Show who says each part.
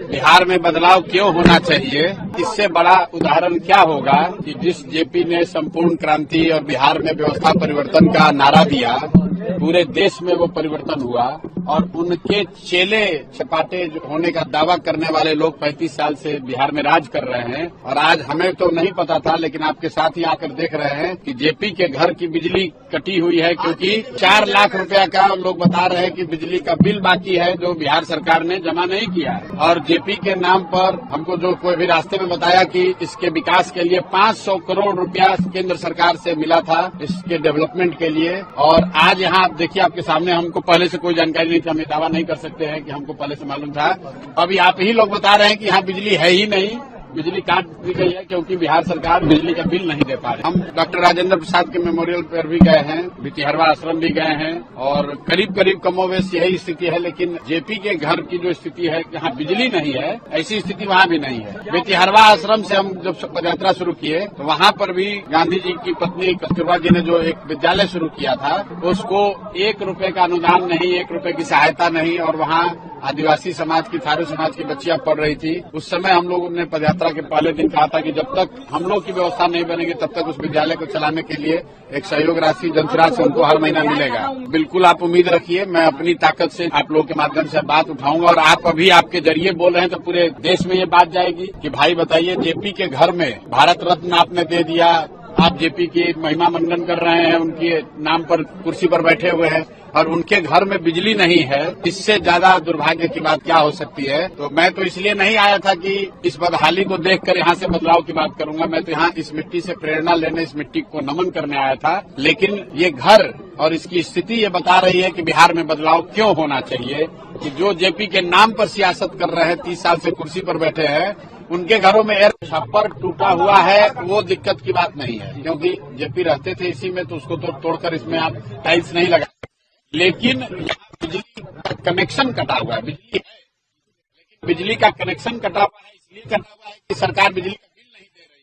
Speaker 1: बिहार में बदलाव क्यों होना चाहिए, इससे बड़ा उदाहरण क्या होगा कि जिस जेपी ने संपूर्ण क्रांति और बिहार में व्यवस्था परिवर्तन का नारा दिया, पूरे देश में वो परिवर्तन हुआ और उनके चेले चपाटे होने का दावा करने वाले लोग 35 साल से बिहार में राज कर रहे हैं। और आज हमें तो नहीं पता था, लेकिन आपके साथ ही आकर देख रहे हैं कि जेपी के घर की बिजली कटी हुई है, क्योंकि 4 लाख रुपया का लोग बता रहे हैं कि बिजली का बिल बाकी है जो बिहार सरकार ने जमा नहीं किया है। और जेपी के नाम पर हमको जो कोई भी रास्ते में बताया कि इसके विकास के लिए 500 करोड़ रुपया केंद्र सरकार से मिला था इसके डेवलपमेंट के लिए। और आज यहाँ आप देखिए, आपके सामने हमको पहले से कोई जानकारी नहीं थी, हम ये दावा नहीं कर सकते हैं कि हमको पहले से मालूम था। अभी आप ही लोग बता रहे हैं कि यहाँ बिजली है ही नहीं, बिजली काट दी गई है क्योंकि बिहार सरकार बिजली का बिल नहीं दे पा रही। हम डॉक्टर राजेंद्र प्रसाद के मेमोरियल पर भी गए हैं, भितिहरवा आश्रम भी गए हैं और करीब करीब कमोवेश यही स्थिति है। लेकिन जेपी के घर की जो स्थिति है, जहाँ बिजली नहीं है, ऐसी स्थिति वहाँ भी नहीं है। भितिहरवा आश्रम से हम जब पदयात्रा शुरू किए तो वहाँ पर भी गांधी जी की पत्नी कस्तूरबा जी ने जो एक विद्यालय शुरू किया था, उसको 1 रुपए का अनुदान नहीं, 1 रुपए की सहायता नहीं, और वहाँ आदिवासी समाज की, थारू समाज की बच्चियां पढ़ रही थी। उस समय हम लोगों ने पदयात्रा के पहले दिन कहा था कि जब तक हम लोग की व्यवस्था नहीं बनेगी तब तक उस विद्यालय को चलाने के लिए एक सहयोग राशि जनसुराज से उनको हर महीना मिलेगा। बिल्कुल आप उम्मीद रखिए, मैं अपनी ताकत से आप लोगों के माध्यम से बात उठाऊंगा और आप अभी आपके जरिए बोल रहे हैं तो पूरे देश में ये बात जाएगी कि भाई बताइए, जेपी के घर में भारत रत्न आपने दे दिया, आप जेपी की महिमा मनगन कर रहे हैं, उनके नाम पर कुर्सी पर बैठे हुए हैं और उनके घर में बिजली नहीं है। इससे ज्यादा दुर्भाग्य की बात क्या हो सकती है। तो मैं तो इसलिए नहीं आया था कि इस बदहाली को देखकर यहाँ से बदलाव की बात करूंगा। मैं तो यहाँ इस मिट्टी से प्रेरणा लेने, इस मिट्टी को नमन करने आया था। लेकिन ये घर और इसकी स्थिति ये बता रही है कि बिहार में बदलाव क्यों होना चाहिए, कि जो जेपी के नाम पर सियासत कर रहे हैं, 30 साल से कुर्सी पर बैठे हैं, उनके घरों में एयर छप्पर टूटा हुआ है, वो दिक्कत की बात नहीं है, क्योंकि जेपी रहते थे इसी में, तो उसको तो तोड़कर इसमें आप टाइल्स नहीं लगा। लेकिन बिजली का कनेक्शन कटा हुआ है, बिजली है लेकिन बिजली का कनेक्शन कटा हुआ है, इसलिए कटा हुआ है कि सरकार बिजली